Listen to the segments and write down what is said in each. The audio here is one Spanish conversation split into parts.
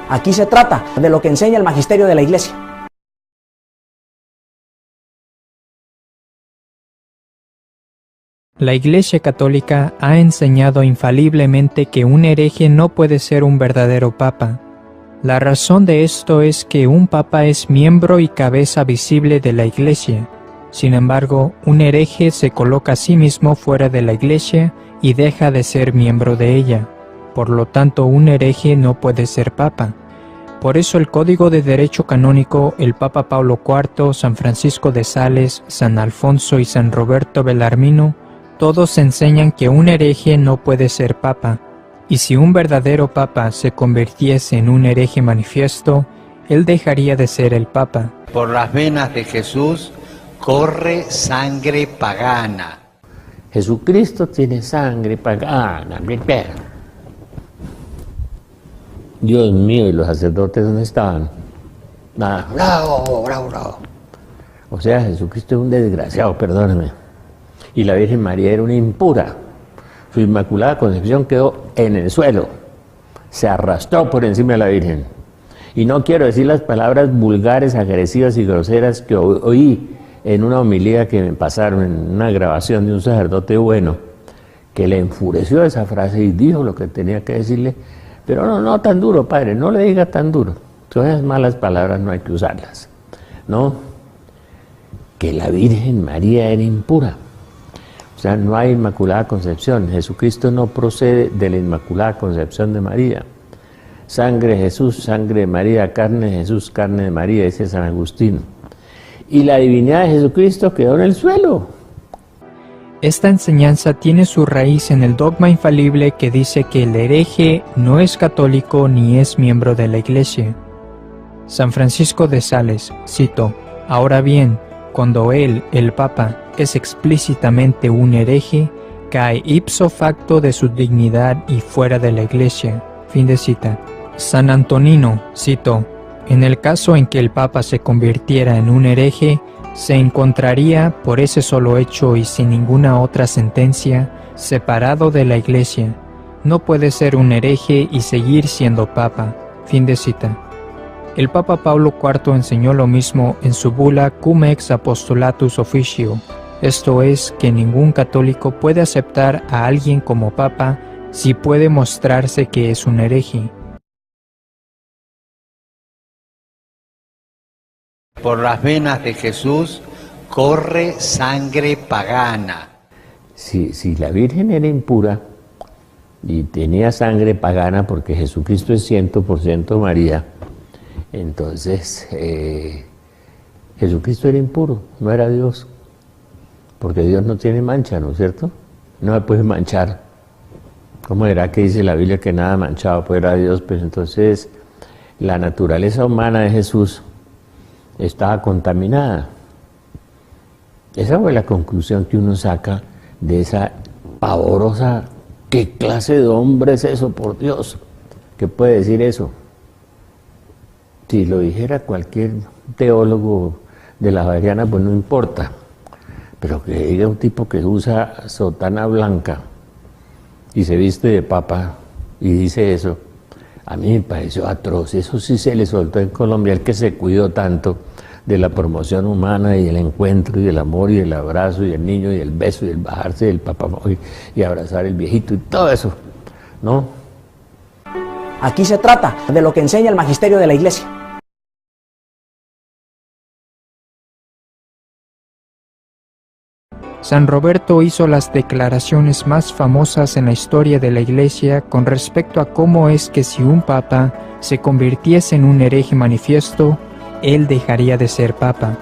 Aquí se trata de lo que enseña el magisterio de la Iglesia. La Iglesia Católica ha enseñado infaliblemente que un hereje no puede ser un verdadero papa. La razón de esto es que un papa es miembro y cabeza visible de la Iglesia. Sin embargo, un hereje se coloca a sí mismo fuera de la Iglesia y deja de ser miembro de ella. Por lo tanto, un hereje no puede ser papa. Por eso el Código de Derecho Canónico, el Papa Pablo IV, San Francisco de Sales, San Alfonso y San Roberto Bellarmino, todos enseñan que un hereje no puede ser papa, y si un verdadero papa se convirtiese en un hereje manifiesto, él dejaría de ser el papa. Por las venas de Jesús corre sangre pagana. Jesucristo tiene sangre pagana. Dios mío, ¿y los sacerdotes dónde estaban? Nada, bravo, bravo, bravo. O sea, Jesucristo es un desgraciado, perdóneme. Y la Virgen María era una impura. Su Inmaculada Concepción quedó en el suelo. Se arrastró por encima de la Virgen. Y no quiero decir las palabras vulgares, agresivas y groseras que oí en una homilía que me pasaron, en una grabación de un sacerdote bueno, que le enfureció esa frase y dijo lo que tenía que decirle. Pero no tan duro, padre, no le diga tan duro. Todas esas malas palabras no hay que usarlas. No, que la Virgen María era impura. O sea, no hay Inmaculada Concepción. Jesucristo no procede de la Inmaculada Concepción de María. Sangre de Jesús, sangre de María, carne de Jesús, carne de María, dice San Agustín. Y la divinidad de Jesucristo quedó en el suelo. Esta enseñanza tiene su raíz en el dogma infalible que dice que el hereje no es católico ni es miembro de la Iglesia. San Francisco de Sales, cito, ahora bien, cuando él, el Papa, es explícitamente un hereje, cae ipso facto de su dignidad y fuera de la Iglesia. Fin de cita. San Antonino, cito, en el caso en que el Papa se convirtiera en un hereje, se encontraría, por ese solo hecho y sin ninguna otra sentencia, separado de la Iglesia. No puede ser un hereje y seguir siendo Papa. Fin de cita. El Papa Pablo IV enseñó lo mismo en su bula Cum ex Apostolatus Officio, esto es, que ningún católico puede aceptar a alguien como Papa si puede mostrarse que es un hereje. Por las venas de Jesús corre sangre pagana. Si la Virgen era impura y tenía sangre pagana porque Jesucristo es 100% María, entonces Jesucristo era impuro, no era Dios, porque Dios no tiene mancha, ¿no es cierto? No me puede manchar. ¿Cómo era que dice la Biblia que nada manchado pues era Dios? Pues entonces la naturaleza humana de Jesús estaba contaminada. Esa fue la conclusión que uno saca de esa pavorosa, ¿qué clase de hombre es eso, por Dios? ¿Qué puede decir eso? Si lo dijera cualquier teólogo de la Javeriana, pues no importa, pero que diga un tipo que usa sotana blanca y se viste de papa y dice eso, a mí me pareció atroz. Eso sí se le soltó en Colombia, el que se cuidó tanto de la promoción humana y el encuentro y el amor y el abrazo y el niño y el beso y el bajarse del papá y abrazar el viejito y todo eso, ¿no? Aquí se trata de lo que enseña el magisterio de la Iglesia. San Roberto hizo las declaraciones más famosas en la historia de la Iglesia con respecto a cómo es que si un papa se convirtiese en un hereje manifiesto, él dejaría de ser papa.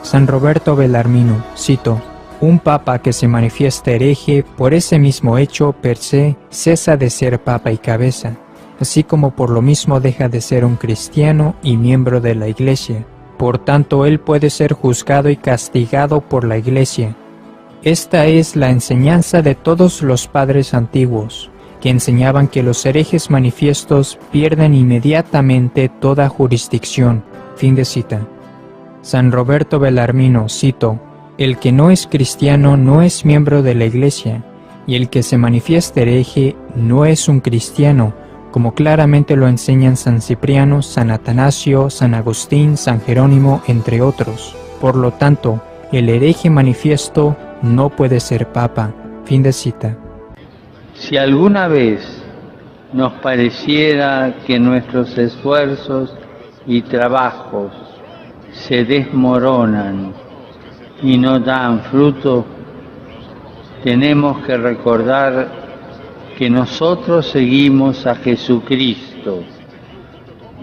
San Roberto Bellarmino, cito, un papa que se manifiesta hereje por ese mismo hecho per se cesa de ser papa y cabeza, así como por lo mismo deja de ser un cristiano y miembro de la Iglesia. Por tanto, él puede ser juzgado y castigado por la Iglesia. Esta es la enseñanza de todos los padres antiguos, que enseñaban que los herejes manifiestos pierden inmediatamente toda jurisdicción. Fin de cita. San Roberto Bellarmino, cito, el que no es cristiano no es miembro de la Iglesia, y el que se manifiesta hereje no es un cristiano, como claramente lo enseñan San Cipriano, San Atanasio, San Agustín, San Jerónimo, entre otros. Por lo tanto, el hereje manifiesto no puede ser papa. Fin de cita. Si alguna vez nos pareciera que nuestros esfuerzos y trabajos se desmoronan y no dan fruto, tenemos que recordar que nosotros seguimos a Jesucristo,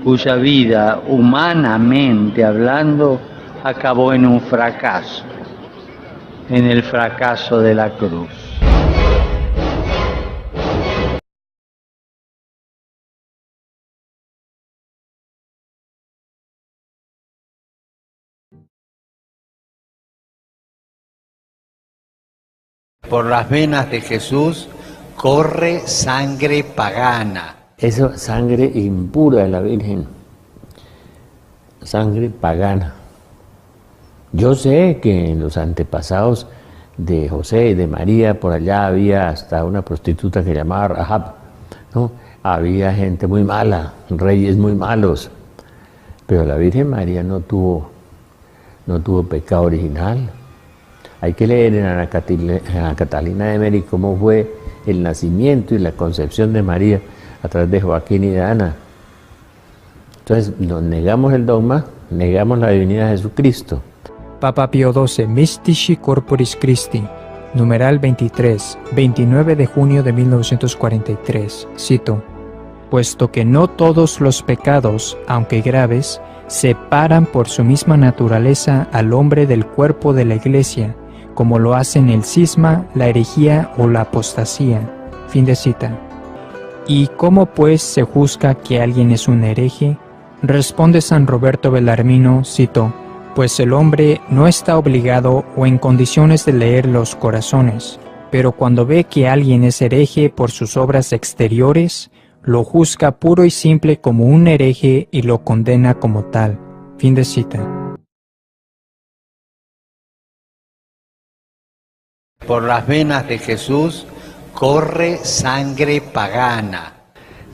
cuya vida, humanamente hablando, acabó en un fracaso, en el fracaso de la cruz. Por las venas de Jesús corre sangre pagana. Eso, sangre impura de la Virgen, sangre pagana. Yo sé que en los antepasados de José y de María, por allá había hasta una prostituta que llamaba Rahab, ¿no? Había gente muy mala, reyes muy malos, pero la Virgen María no tuvo pecado original. Hay que leer en Ana Catalina de Meri cómo fue el nacimiento y la concepción de María a través de Joaquín y de Ana. Entonces, nos negamos el dogma, negamos la divinidad de Jesucristo. Papa Pío XII, Mystici Corporis Christi, numeral 23, 29 de junio de 1943, cito: puesto que no todos los pecados, aunque graves, separan por su misma naturaleza al hombre del cuerpo de la Iglesia, como lo hacen el cisma, la herejía o la apostasía. Fin de cita. ¿Y cómo pues se juzga que alguien es un hereje? Responde San Roberto Bellarmino, cito: pues el hombre no está obligado o en condiciones de leer los corazones, pero cuando ve que alguien es hereje por sus obras exteriores, lo juzga puro y simple como un hereje y lo condena como tal. Fin de cita. Por las venas de Jesús corre sangre pagana.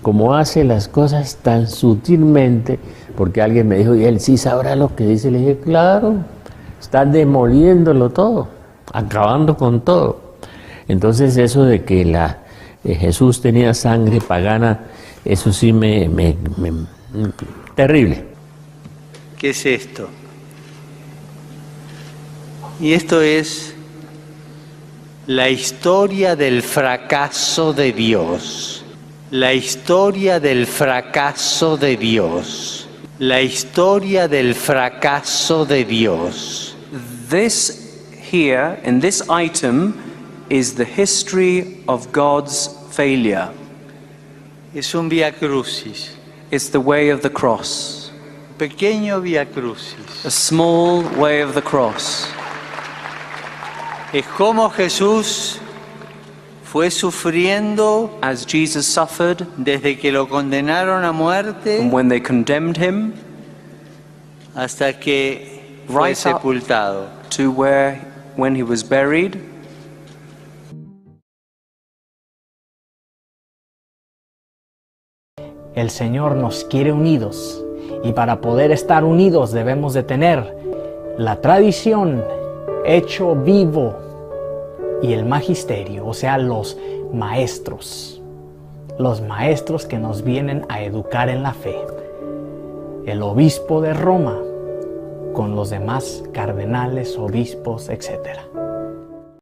Como hace las cosas tan sutilmente, porque alguien me dijo, y él sí sabrá lo que dice. Le dije, claro, está demoliéndolo todo, acabando con todo. Entonces eso de que Jesús tenía sangre pagana, eso sí terrible. ¿Qué es esto? Y esto es la historia del fracaso de Dios. La historia del fracaso de Dios. La historia del fracaso de Dios. This here, in this item, is the history of God's failure. Es un vía crucis. It's the way of the cross. Pequeño vía crucis. A small way of the cross. Es como Jesús fue sufriendo as Jesus suffered desde que lo condenaron a muerte and when they condemned him hasta que fue right up sepultado. to when he was buried. El Señor nos quiere unidos y para poder estar unidos debemos de tener la tradición, hecho vivo, y el magisterio, o sea, los maestros que nos vienen a educar en la fe. El obispo de Roma con los demás cardenales, obispos, etc.